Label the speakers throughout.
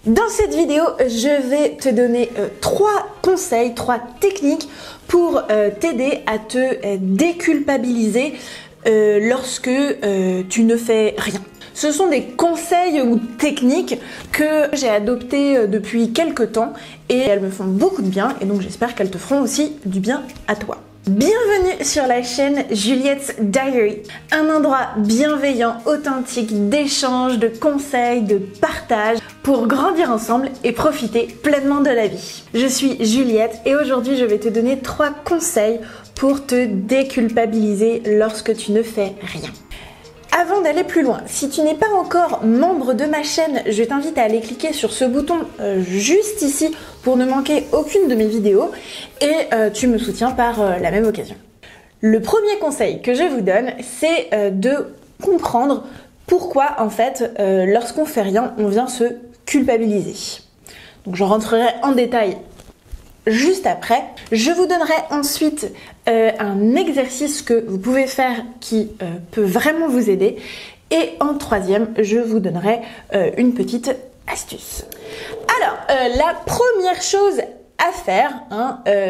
Speaker 1: Dans cette vidéo, je vais te donner 3 conseils, 3 techniques pour t'aider à te déculpabiliser lorsque tu ne fais rien. Ce sont des conseils ou techniques que j'ai adoptés depuis quelques temps et elles me font beaucoup de bien et donc j'espère qu'elles te feront aussi du bien à toi. Bienvenue sur la chaîne Juliette's Diary, un endroit bienveillant, authentique, d'échange, de conseils, de partage pour grandir ensemble et profiter pleinement de la vie. Je suis Juliette et aujourd'hui je vais te donner 3 conseils pour te déculpabiliser lorsque tu ne fais rien. Avant d'aller plus loin, si tu n'es pas encore membre de ma chaîne, je t'invite à aller cliquer sur ce bouton juste ici pour ne manquer aucune de mes vidéos et tu me soutiens par la même occasion. Le premier conseil que je vous donne, c'est de comprendre pourquoi en fait lorsqu'on fait rien, on vient se culpabiliser. Donc je rentrerai en détail juste après. Je vous donnerai ensuite un exercice que vous pouvez faire qui peut vraiment vous aider. Et en troisième, je vous donnerai une petite astuce. Alors, la première chose à faire,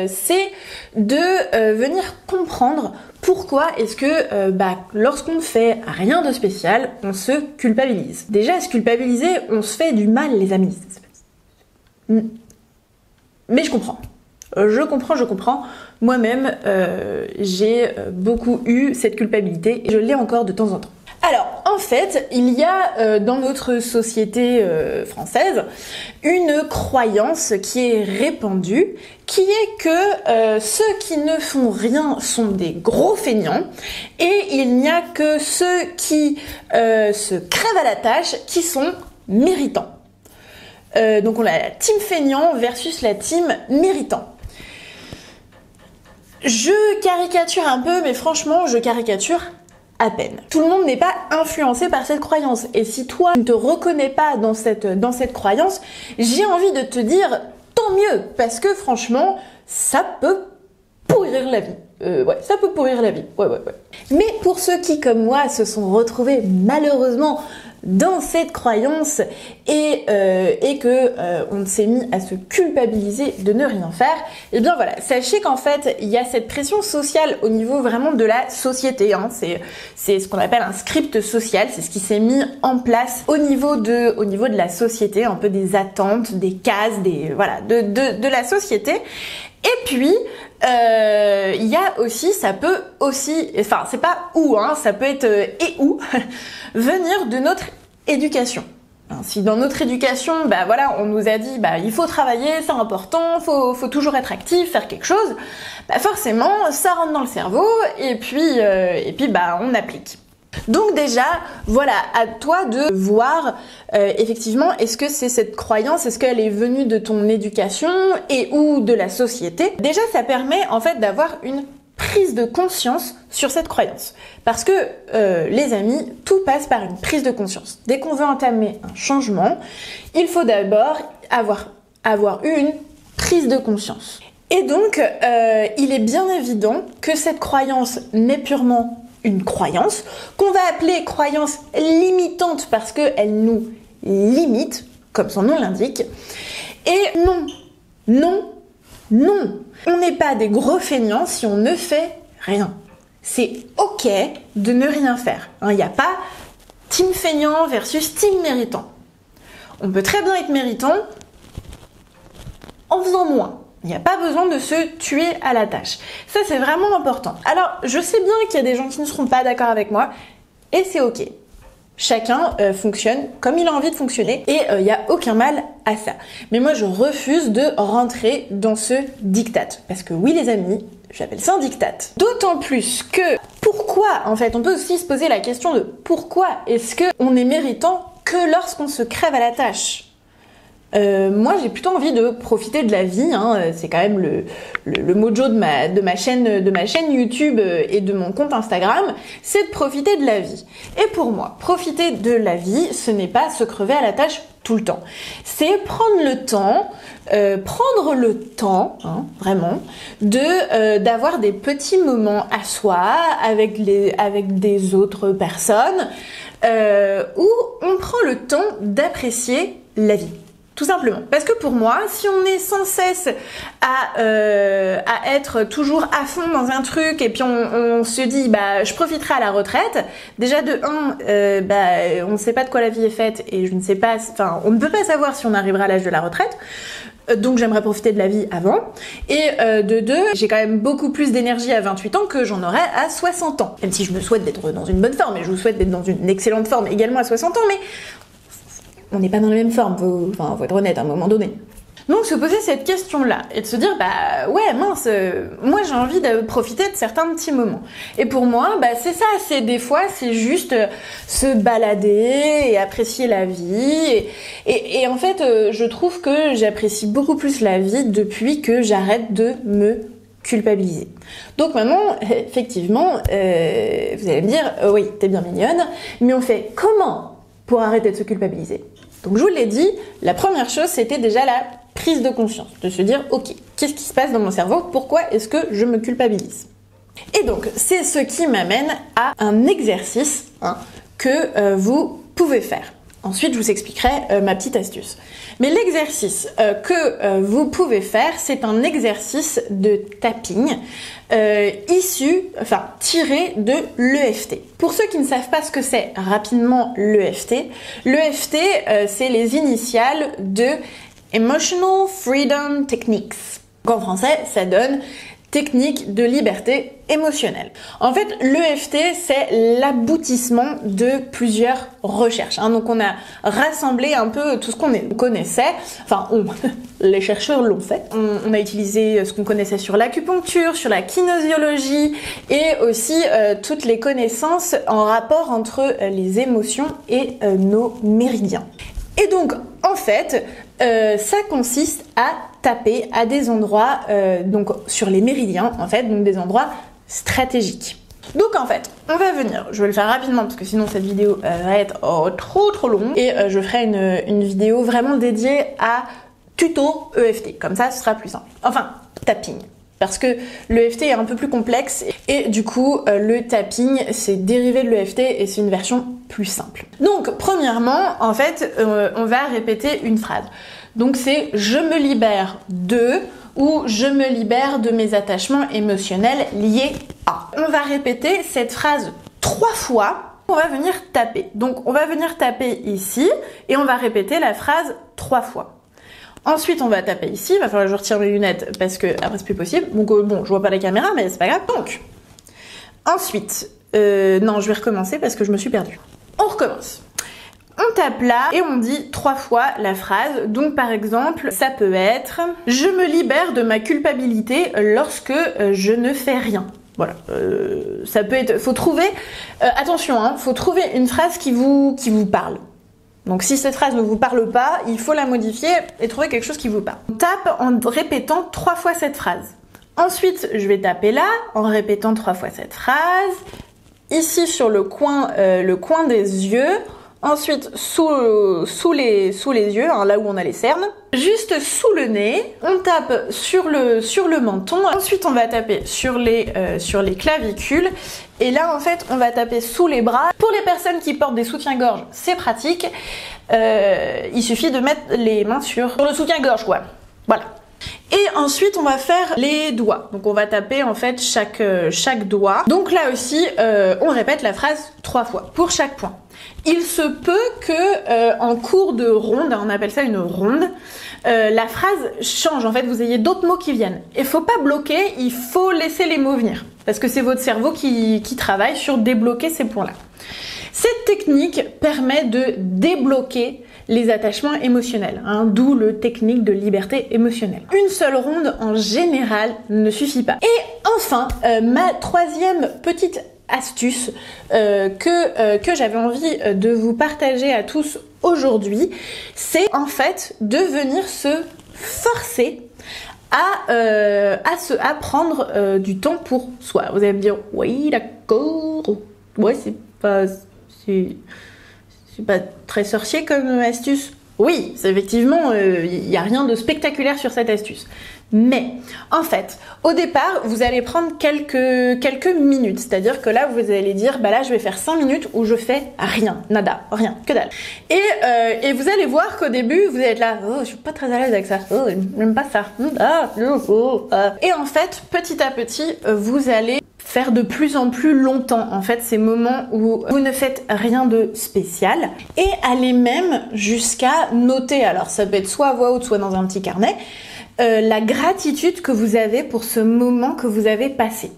Speaker 1: c'est de venir comprendre pourquoi est-ce que lorsqu'on ne fait rien de spécial, on se culpabilise. Déjà, se culpabiliser, on se fait du mal, les amis. Mais je comprends. Je comprends. Moi-même, j'ai beaucoup eu cette culpabilité et je l'ai encore de temps en temps. Alors, en fait, il y a dans notre société française une croyance qui est répandue, qui est que ceux qui ne font rien sont des gros feignants et il n'y a que ceux qui se crèvent à la tâche qui sont méritants. Donc on a la team feignant versus la team méritant. Je caricature un peu, mais franchement, je caricature à peine. Tout le monde n'est pas influencé par cette croyance. Et si toi ne te reconnais pas dans cette croyance, j'ai envie de te dire tant mieux, parce que franchement, ça peut pourrir la vie. Ça peut pourrir la vie. Ouais. Mais pour ceux qui, comme moi, se sont retrouvés malheureusement dans cette croyance et que on s'est mis à se culpabiliser de ne rien faire, et bien voilà, sachez qu'en fait il y a cette pression sociale au niveau vraiment de la société, c'est ce qu'on appelle un script social, c'est ce qui s'est mis en place au niveau de la société, un peu des attentes, des cases, de la société. Et puis, il y a aussi, ça peut aussi, enfin c'est pas ou, ça peut être et ou, venir de notre éducation. Si dans notre éducation, on nous a dit, il faut travailler, c'est important, faut toujours être actif, faire quelque chose, forcément, ça rentre dans le cerveau et puis on applique. Donc déjà, voilà, à toi de voir effectivement, est-ce que c'est cette croyance, est-ce qu'elle est venue de ton éducation et ou de la société. Déjà, ça permet en fait d'avoir une prise de conscience sur cette croyance. Parce que les amis, tout passe par une prise de conscience. Dès qu'on veut entamer un changement, il faut d'abord avoir eu une prise de conscience. Et donc, il est bien évident que cette croyance n'est purement une croyance, qu'on va appeler croyance limitante parce qu'elle nous limite, comme son nom l'indique. Et non, on n'est pas des gros feignants si on ne fait rien. C'est ok de ne rien faire. Il n'y a pas team feignant versus team méritant. On peut très bien être méritant en faisant moins. Il n'y a pas besoin de se tuer à la tâche. Ça, c'est vraiment important. Alors, je sais bien qu'il y a des gens qui ne seront pas d'accord avec moi, et c'est ok. Chacun fonctionne comme il a envie de fonctionner, et il n'y a aucun mal à ça. Mais moi, je refuse de rentrer dans ce diktat. Parce que oui, les amis, j'appelle ça un diktat. D'autant plus que, pourquoi, en fait, on peut aussi se poser la question de pourquoi est-ce qu'on est méritant que lorsqu'on se crève à la tâche. Moi j'ai plutôt envie de profiter de la vie, c'est quand même le mojo de ma chaîne YouTube et de mon compte Instagram, c'est de profiter de la vie. Et pour moi, profiter de la vie, ce n'est pas se crever à la tâche tout le temps. C'est prendre le temps, vraiment, d'avoir des petits moments à soi avec des autres personnes où on prend le temps d'apprécier la vie. Tout simplement. Parce que pour moi, si on est sans cesse à être toujours à fond dans un truc et puis on se dit bah je profiterai à la retraite, déjà de on ne sait pas de quoi la vie est faite et je ne sais pas, enfin on ne peut pas savoir si on arrivera à l'âge de la retraite. Donc j'aimerais profiter de la vie avant. Et de deux, j'ai quand même beaucoup plus d'énergie à 28 ans que j'en aurais à 60 ans. Même si je me souhaite d'être dans une bonne forme et je vous souhaite d'être dans une excellente forme également à 60 ans, mais on n'est pas dans la même forme, faut être honnête à un moment donné. Donc se poser cette question-là et de se dire bah ouais mince, moi j'ai envie de profiter de certains petits moments. Et pour moi c'est ça, c'est des fois c'est juste se balader et apprécier la vie. Et en fait je trouve que j'apprécie beaucoup plus la vie depuis que j'arrête de me culpabiliser. Donc maintenant effectivement vous allez me dire oui t'es bien mignonne, mais on fait comment pour arrêter de se culpabiliser? Donc je vous l'ai dit, la première chose c'était déjà la prise de conscience, de se dire ok, qu'est-ce qui se passe dans mon cerveau, pourquoi est-ce que je me culpabilise? Et donc c'est ce qui m'amène à un exercice que vous pouvez faire. Ensuite je vous expliquerai ma petite astuce. Mais l'exercice que vous pouvez faire, c'est un exercice de tapping tiré de l'EFT. Pour ceux qui ne savent pas ce que c'est rapidement l'EFT, c'est les initiales de Emotional Freedom Techniques. En français, ça donne technique de liberté émotionnelle. En fait, l'EFT, c'est l'aboutissement de plusieurs recherches. Donc on a rassemblé un peu tout ce qu'on connaissait, les chercheurs l'ont fait. On a utilisé ce qu'on connaissait sur l'acupuncture, sur la kinésiologie et aussi toutes les connaissances en rapport entre les émotions et nos méridiens. Et donc, en fait, ça consiste à taper à des endroits, donc sur les méridiens, en fait, donc des endroits stratégiques. Donc en fait, on va venir, je vais le faire rapidement parce que sinon cette vidéo va être trop longue et je ferai une vidéo vraiment dédiée à tuto EFT, comme ça ce sera plus simple. Enfin, tapping. Parce que l'EFT est un peu plus complexe et du coup le tapping c'est dérivé de l'EFT et c'est une version plus simple. Donc premièrement en fait on va répéter une phrase. Donc c'est je me libère de ou je me libère de mes attachements émotionnels liés à. On va répéter cette phrase 3 fois. On va venir taper. Donc on va venir taper ici et on va répéter la phrase 3 fois. Ensuite, on va taper ici. Il va falloir que je retire mes lunettes parce que après c'est plus possible. Donc bon, je vois pas la caméra, mais c'est pas grave. Donc, ensuite, non, je vais recommencer parce que je me suis perdue. On recommence. On tape là et on dit 3 fois la phrase. Donc par exemple, ça peut être « Je me libère de ma culpabilité lorsque je ne fais rien ». Voilà, ça peut être... Faut trouver... attention, faut trouver une phrase qui vous parle. Donc si cette phrase ne vous parle pas, il faut la modifier et trouver quelque chose qui vous parle. On tape en répétant 3 fois cette phrase. Ensuite, je vais taper là en répétant 3 fois cette phrase. Ici sur le coin des yeux. Ensuite, sous les yeux, là où on a les cernes. Juste sous le nez. On tape sur le menton. Ensuite, on va taper sur les clavicules. Et là, en fait, on va taper sous les bras. Pour les personnes qui portent des soutiens-gorge, c'est pratique. Il suffit de mettre les mains sur le soutien-gorge, quoi. Voilà. Et ensuite, on va faire les doigts. Donc, on va taper, en fait, chaque doigt. Donc là aussi, on répète la phrase 3 fois pour chaque point. Il se peut que en cours de ronde, on appelle ça une ronde, la phrase change. En fait, vous ayez d'autres mots qui viennent. Il faut pas bloquer, il faut laisser les mots venir. Parce que c'est votre cerveau qui travaille sur débloquer ces points-là. Cette technique permet de débloquer les attachements émotionnels, d'où le technique de liberté émotionnelle. Une seule ronde, en général, ne suffit pas. Et enfin, ma 3e petite astuce que j'avais envie de vous partager à tous aujourd'hui, c'est en fait de venir se forcer à prendre du temps pour soi. Vous allez me dire, oui, d'accord, ouais, c'est pas très sorcier comme astuce. Oui, c'est effectivement, il n'y a rien de spectaculaire sur cette astuce. Mais, en fait, au départ, vous allez prendre quelques minutes. C'est-à-dire que là, vous allez dire, bah là, je vais faire 5 minutes où je fais rien, nada, rien, que dalle. Et vous allez voir qu'au début, vous êtes là, oh, je suis pas très à l'aise avec ça, oh, j'aime pas ça. Et en fait, petit à petit, vous allez faire de plus en plus longtemps, en fait, ces moments où vous ne faites rien de spécial, et aller même jusqu'à noter, alors ça peut être soit à voix haute, soit dans un petit carnet, la gratitude que vous avez pour ce moment que vous avez passé.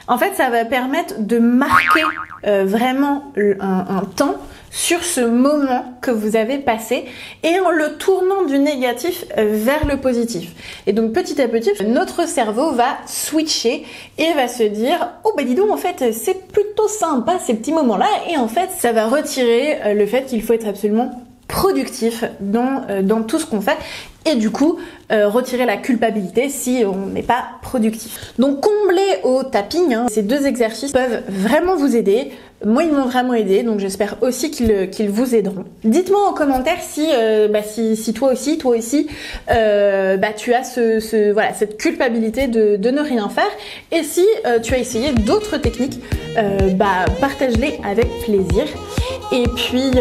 Speaker 1: En fait, ça va permettre de marquer vraiment un temps sur ce moment que vous avez passé et en le tournant du négatif vers le positif. Et donc petit à petit, notre cerveau va switcher et va se dire « Oh bah dis donc, en fait, c'est plutôt sympa ces petits moments-là » et en fait, ça va retirer le fait qu'il faut être absolument productif dans tout ce qu'on fait et du coup retirer la culpabilité si on n'est pas productif. Donc combler au tapping, ces 2 exercices peuvent vraiment vous aider. Moi, ils m'ont vraiment aidé, donc j'espère aussi qu'ils vous aideront. Dites-moi en commentaire si toi aussi, tu as cette culpabilité de ne rien faire. Et si tu as essayé d'autres techniques, partage-les avec plaisir. Et puis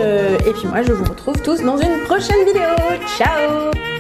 Speaker 1: moi, je vous retrouve tous dans une prochaine vidéo. Ciao!